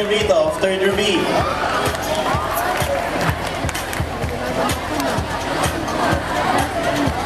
Rito of 3rd B.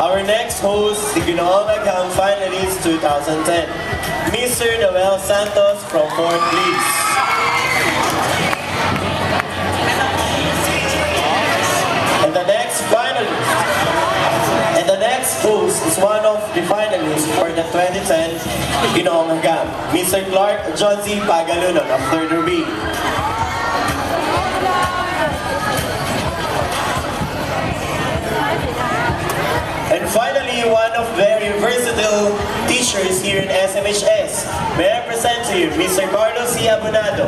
Our next host, the Ginoong finalist 2010, Mr. Noel Santos from 4th, please. And the next finalist, and the next host is one of the finalists for the 2010 Ginoong Mr. Clark John Z. Pagalunon of 3rd B. And finally, one of very versatile teachers here in SMHS. May I present to you Mr. Carlos C. Abonado.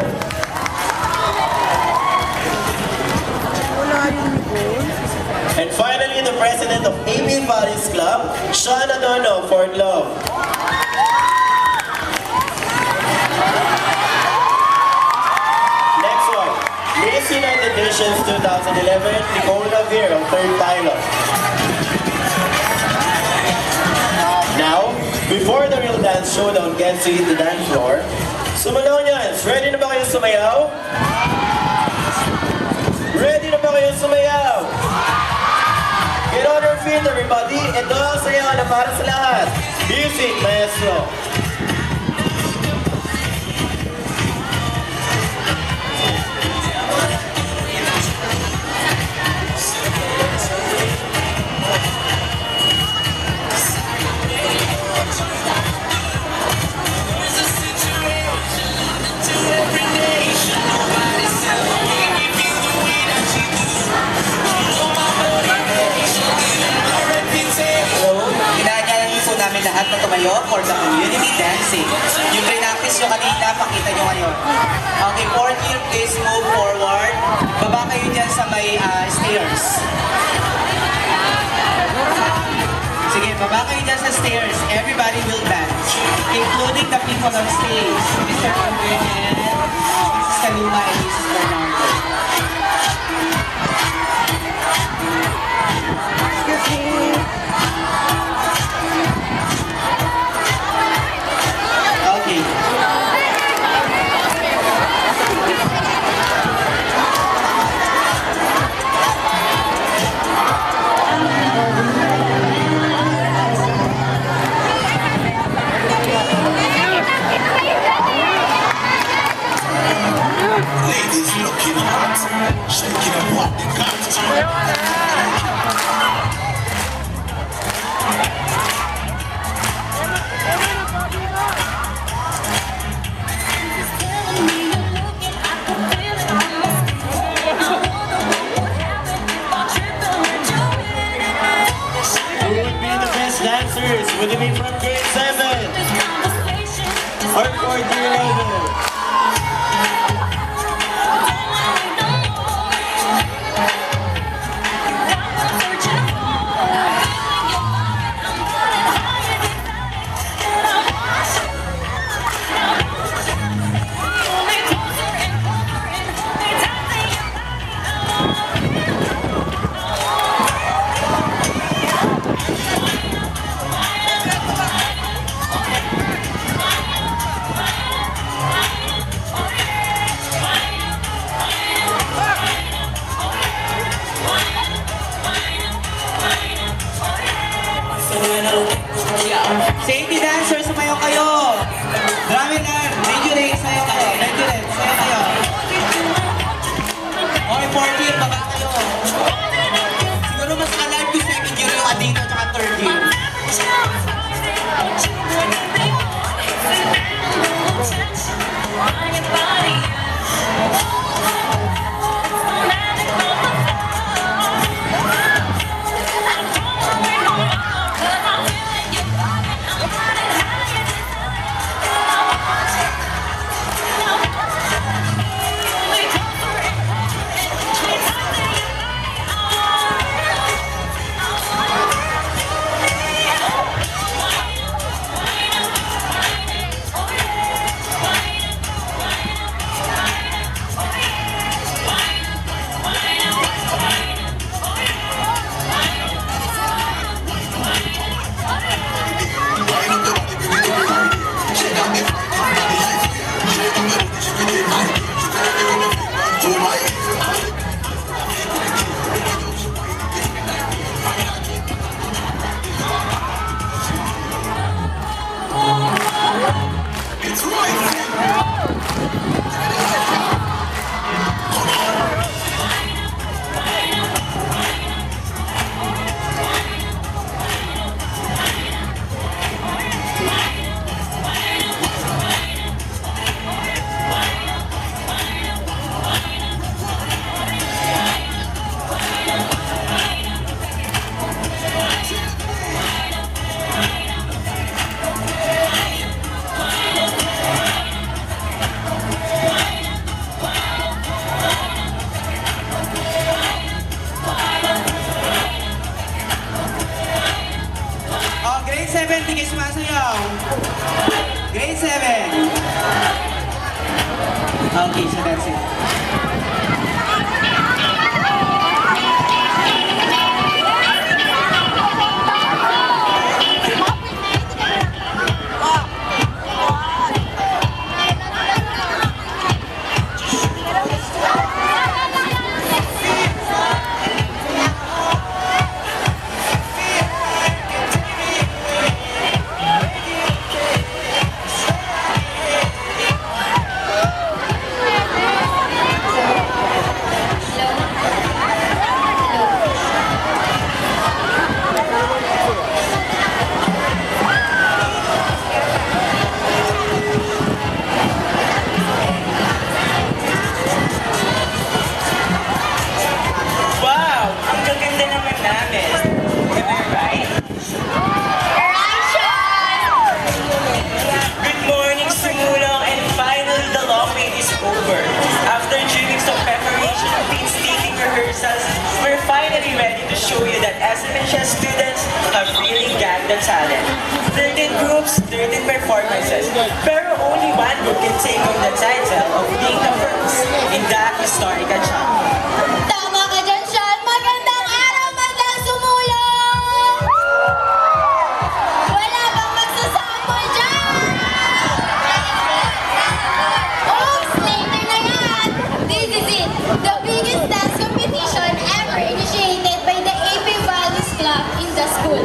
And finally, the president of AB Valleys Club, Sean Adono, for love. Next one, Miss United Nations 2011, Nicola Vero, 3rd pilot. Now, before the real dance showdown gets to hit the dance floor, Sumalonians, ready na ba kayo sumayaw? Ready na ba kayo sumayaw? Get on your feet, everybody. Ito ang sayaw na para sa lahat. Music, maestro. Namin lahat na tumayo for the community dancing. Yung pre-practice nyo kanina, pakita nyo ngayon. Okay, 4th year, please move forward. Baba kayo dyan sa may stairs. Sige, baba kayo dyan sa stairs. Everybody will dance, including the people on stage. Mr. Convergen, Mrs. Kaluma, and Mrs. Bernardo. Ladies looking hot, shaking up what they got. Who would be the best dancers? Would it be from grade 7? Or 4th year level? dancing. Wow! Ang gaganda naman namin. Am I right? Good morning, Sumulong, and finally the long wait is over. After dreaming of preparation and painstaking rehearsals, we're finally ready to show you that SMHS students have really got the talent. 13 groups, 13 performances, pero only one group can take home the title of being the first in that historical champion. Tama ka dyan, Sean. Magandang araw, magandang sumulong! Wala bang magsasample dyan? Oops, later na yan! This is it, the biggest dance competition ever initiated by the AP Values Club in the school.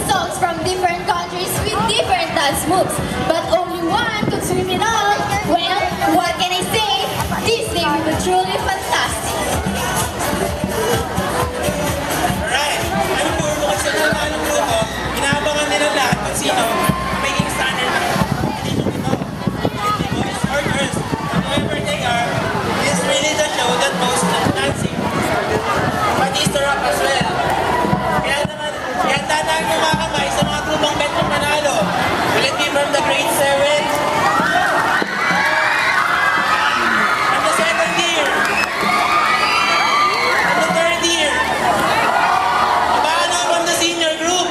Songs from different countries with different dance moves, but only one could swim it all. Well, what can I say? This day we were truly fantastic. Alright, I'm sure bukas sa mga ng grupo, inaabangan nila lahat kung sino may standard ng competition ito. Boys or girls, whoever they are, is really the show that most of dancing. But is the rock as well. Kaya naman, kaya tandaan mo mga kamay sa mga grupong Metro Manalo. Will it be from the grade 7? From the second year? From the third year? Paano from the senior group?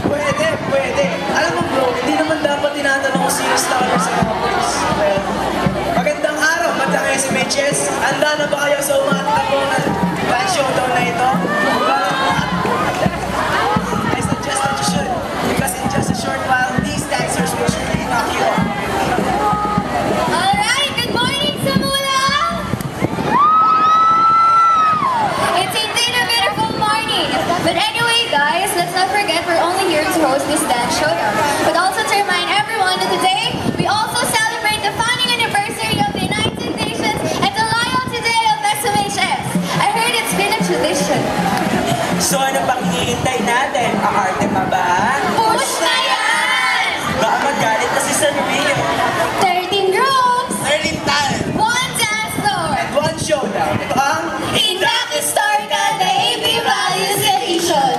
Pwede, pwede. Alam mo bro, hindi naman dapat tinatanong kung sino starter sa mga boys. Well, magandang araw, magandang SMHS. Handa na ba kayo sa umating po ng fan showdown na ito? I suggest that you should, because in just a short while, these dancers will surely knock you off. Alright, good morning, Sumulong! It's indeed a beautiful morning. But anyway, guys, let's not forget we're only here to host this dance showdown. But also to remind everyone that today, we also celebrate the founding anniversary of the United Nations and the Loyalty Day of SMHS. I heard it's been a tradition. So ano pang hinihintay natin? Ang arte pa ba? Push na yan! Baka magalit na si San Rio. 13 groups, Early talent. 1 dance floor. And one showdown. Ito ang Intact Historical, the AP Values Edition.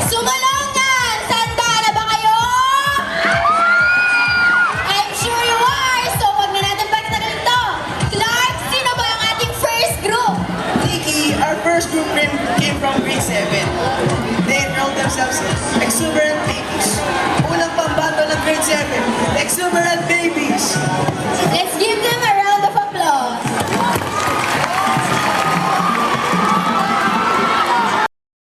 Sumalong yan! Sanda na ba kayo? I'm sure you are! So wag na natin pagtagal ito. Clark, sino ba ang ating first group? Nikki, our first group came from grade 7. They enrolled themselves Exuberant Babies. Unang pambato ng grade 7, Exuberant Babies. Let's give them